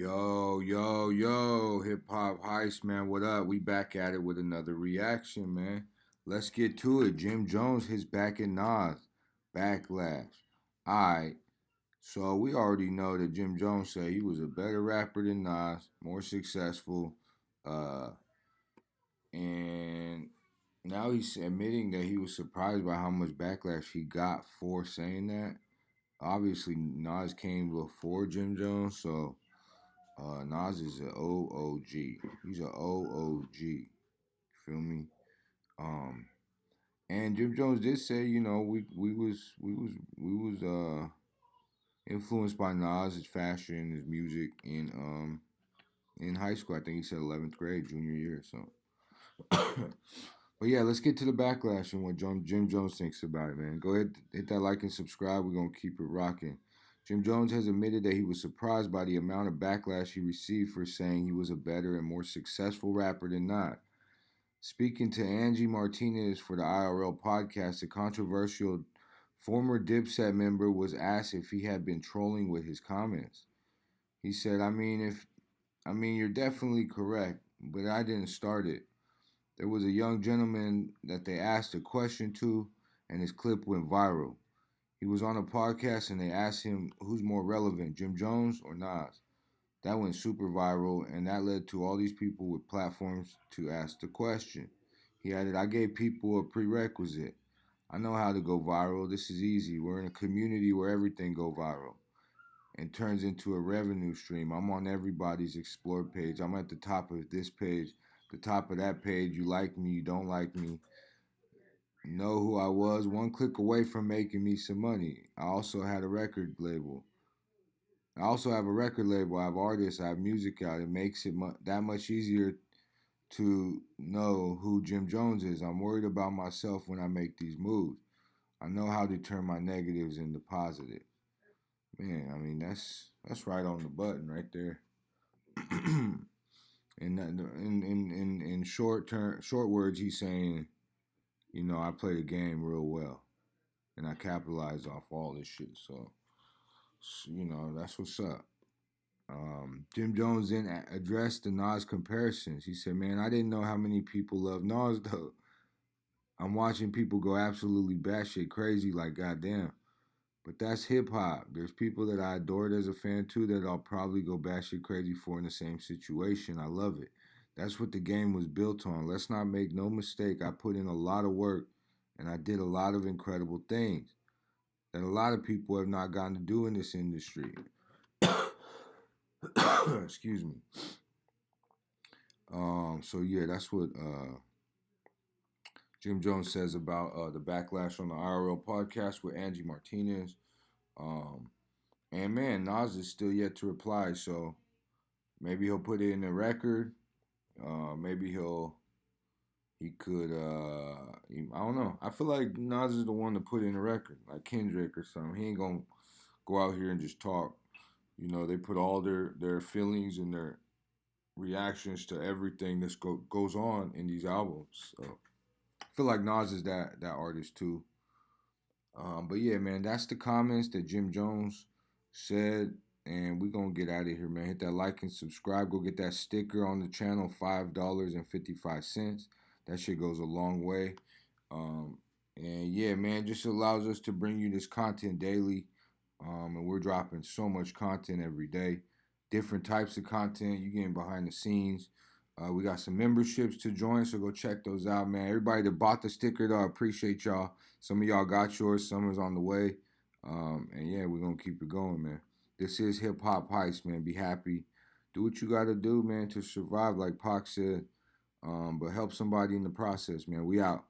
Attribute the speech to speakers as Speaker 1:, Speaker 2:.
Speaker 1: Yo, hip hop heist, man. What up? We back at it with another reaction, man. Let's get to it. Jim Jones his back in Nas. Backlash. Alright, so we already know that Jim Jones said he was a better rapper than Nas, more successful. Uh, and now he's admitting that he was surprised by how much backlash he got for saying that. Obviously, Nas came before Jim Jones, so Nas is an OOG. He's an OOG. Feel me? Um, and Jim Jones did say, we was influenced by Nas, his fashion, his music in high school. I think he said 11th grade, junior year. So, but yeah, let's get to the backlash and what Jim Jones thinks about it, man. Go ahead, hit that like and subscribe. We're gonna keep it rocking. Jim Jones has admitted that he was surprised by the amount of backlash he received for saying he was a better and more successful rapper than not. Speaking to Angie Martinez for the IRL podcast, the controversial former Dipset member was asked if he had been trolling with his comments. He said, you're definitely correct, but I didn't start it. There was a young gentleman that they asked a question to, and his clip went viral. He was on a podcast and they asked him who's more relevant, Jim Jones or Nas. That went super viral, and that led to all these people with platforms to ask the question. He added, I gave people a prerequisite. I know how to go viral. This is easy. We're in a community where everything go viral and turns into a revenue stream. I'm on everybody's explore page. I'm at the top of this page, the top of that page. You like me, you don't like me. Know who I was, one click away from making me some money. I also had a record label. I also have a record label. I have artists. I have music out. It makes it that much easier to know who Jim Jones is. I'm worried about myself when I make these moves. I know how to turn my negatives into positive. Man, that's right on the button right there. in short words, he's saying, I play the game real well, and I capitalize off all this shit. So that's what's up. Jim Jones then addressed the Nas comparisons. He said, "Man, I didn't know how many people love Nas though. I'm watching people go absolutely batshit crazy, like goddamn. But that's hip hop. There's people that I adored as a fan too that I'll probably go batshit crazy for in the same situation. I love it. That's what the game was built on. Let's not make no mistake. I put in a lot of work, and I did a lot of incredible things that a lot of people have not gotten to do in this industry." Excuse me. So yeah, that's what Jim Jones says about the backlash on the IRL podcast with Angie Martinez. Um, and man, Nas is still yet to reply, so maybe he'll put it in the record. Maybe he could I don't know. I feel like Nas is the one to put in the record, like Kendrick or something. He ain't gonna go out here and just talk. They put all their feelings and their reactions to everything that goes on in these albums. So I feel like Nas is that artist too. But yeah, man, that's the comments that Jim Jones said, and we're gonna get out of here, man. Hit that like and subscribe. Go get that sticker on the channel, $5.55. That shit goes a long way. And yeah, man, just allows us to bring you this content daily. And we're dropping so much content every day, different types of content. You getting behind the scenes. We got some memberships to join, so go check those out, man. Everybody that bought the sticker, though, I appreciate y'all. Some of y'all got yours, some is on the way. And yeah, we're gonna keep it going, man. This is Hip Hop Heist, man. Be happy. Do what you gotta do, man, to survive, like Pac said. But help somebody in the process, man. We out.